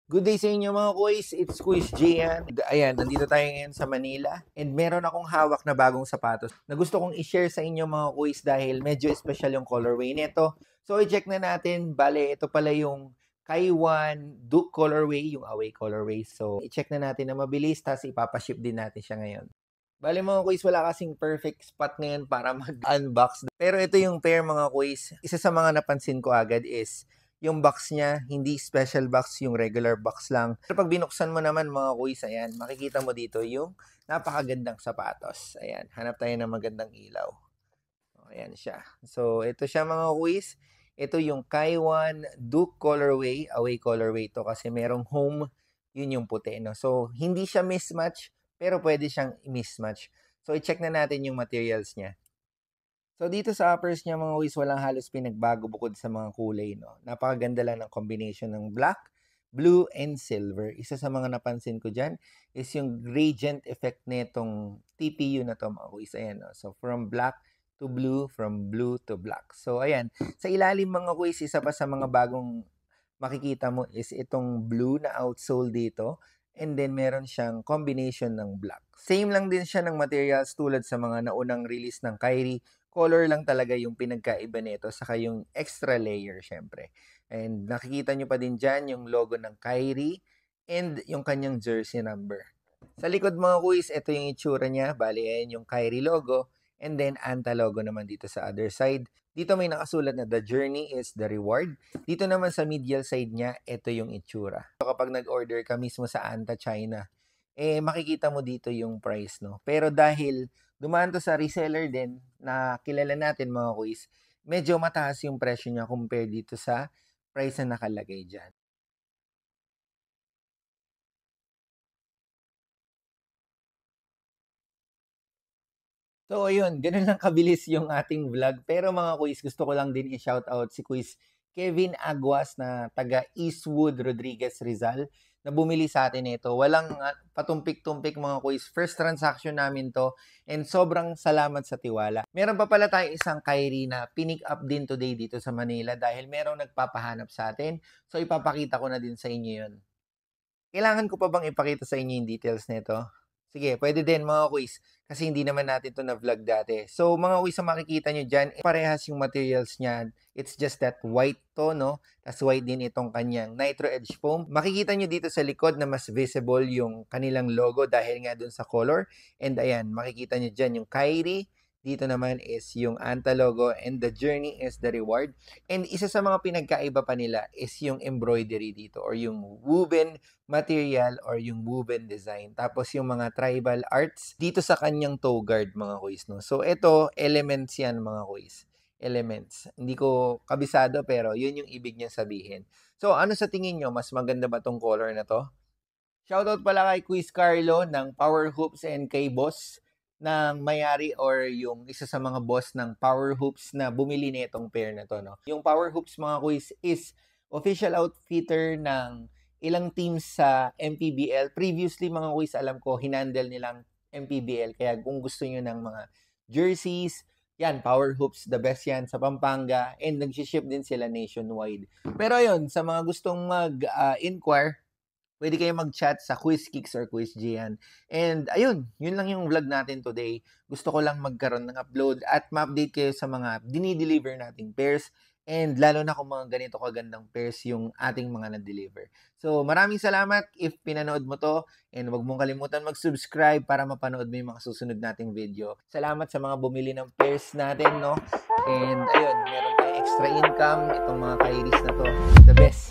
Good day sa inyo mga kuys, it's Kuys Gian. Ayan, nandito tayo ngayon sa Manila and meron akong hawak na bagong sapatos na gusto kong i-share sa inyo mga kuys dahil medyo special yung colorway nito. So i-check na natin, bale ito pala yung Kaiwan Duke colorway, yung away colorway. So i-check na natin na mabilis, tapos ipapaship din natin siya ngayon. Bale mga kuys, wala kasing perfect spot ngayon para mag-unbox. Pero ito yung pair mga kuys, isa sa mga napansin ko agad is yung box niya, hindi special box, yung regular box lang. Pero pag binuksan mo naman mga kuys, ayan, makikita mo dito yung napakagandang sapatos. Ayan, hanap tayo ng magandang ilaw. Ayan siya. So, ito siya mga kuys. Ito yung Kaiwan Duke colorway, away colorway to kasi merong home, yun yung puti. No? So, hindi siya mismatch, pero pwede siyang mismatch. So, i-check na natin yung materials niya. So, dito sa uppers niya mga kuys, walang halos pinagbago bukod sa mga kulay, no? Napakaganda lang ng combination ng black, blue, and silver. Isa sa mga napansin ko dyan is yung gradient effect nitong TPU na to mga kuys. Ayan, no? So, from black to blue, from blue to black. So, ayan. Sa ilalim mga kuys, isa pa sa mga bagong makikita mo is itong blue na outsole dito. And then, meron siyang combination ng black. Same lang din siya ng materials tulad sa mga naunang release ng Kyrie. Color lang talaga yung pinagkaiba nito, saka yung extra layer syempre. And nakikita nyo pa din dyan yung logo ng Kyrie and yung kanyang jersey number. Sa likod mga kuys, ito yung itsura niya. Bali, ayan yung Kyrie logo. And then, Anta logo naman dito sa other side. Dito may nakasulat na the journey is the reward. Dito naman sa medial side niya, ito yung itsura. So, kapag nag-order ka mismo sa Anta China, makikita mo dito yung price, no? Pero dahil dumaan to sa reseller din na kilala natin mga kuys, medyo mataas yung presyo niya compare dito sa price na nakalagay dyan. So ayun, ganun lang kabilis yung ating vlog. Pero mga kuys, gusto ko lang din i-shoutout si Kuys Kevin Aguas na taga Eastwood Rodriguez Rizal na bumili sa atin ito. Walang patumpik-tumpik mga kuys. First transaction namin to and sobrang salamat sa tiwala. Meron pa pala tayong isang Kyrie na pinick up din today dito sa Manila dahil merong nagpapahanap sa atin. So ipapakita ko na din sa inyo yun. Kailangan ko pa bang ipakita sa inyo yung details nito? Sige, pwede din mga quiz. Kasi hindi naman natin to na-vlog dati. So, mga quiz na makikita nyo dyan, parehas yung materials niyan. It's just that white to, no? Tapos white din itong kanyang Nitro Edge foam. Makikita nyo dito sa likod na mas visible yung kanilang logo dahil nga dun sa color. And ayan, makikita nyo dyan yung Kyrie. Dito naman is yung Anta logo and the journey is the reward. And isa sa mga pinagkaiba pa nila is yung embroidery dito or yung woven material or yung woven design. Tapos yung mga tribal arts dito sa kanyang toe guard mga kuys. No? So ito, elements yan mga kuys. Elements. Hindi ko kabisado pero yun yung ibig niya sabihin. So ano sa tingin nyo? Mas maganda ba tong color na to? Shoutout pala kay Quiz Carlo ng Power Hoops and kay Boss ng mayari or yung isa sa mga boss ng Power Hoops na bumili nitong pair na to. No? Yung Power Hoops mga quiz is official outfitter ng ilang teams sa MPBL. Previously mga quiz alam ko hinandle nilang MPBL kaya kung gusto nyo ng mga jerseys, yan, Power Hoops, the best yan sa Pampanga and nag-ship din sila nationwide. Pero yun, sa mga gustong mag-inquire, pwede kayo mag-chat sa Quiz Kicks or Quiz Gian. And ayun, yun lang yung vlog natin today. Gusto ko lang magkaroon ng upload at ma-update kayo sa mga dinideliver nating pairs. And lalo na kung mga ganito kagandang pairs yung ating mga na-deliver. So maraming salamat if pinanood mo to. And wag mong kalimutan mag-subscribe para mapanood mo yung mga susunod nating video. Salamat sa mga bumili ng pairs natin, no? And ayun, meron tayong extra income. Itong mga Kyries na to. The best.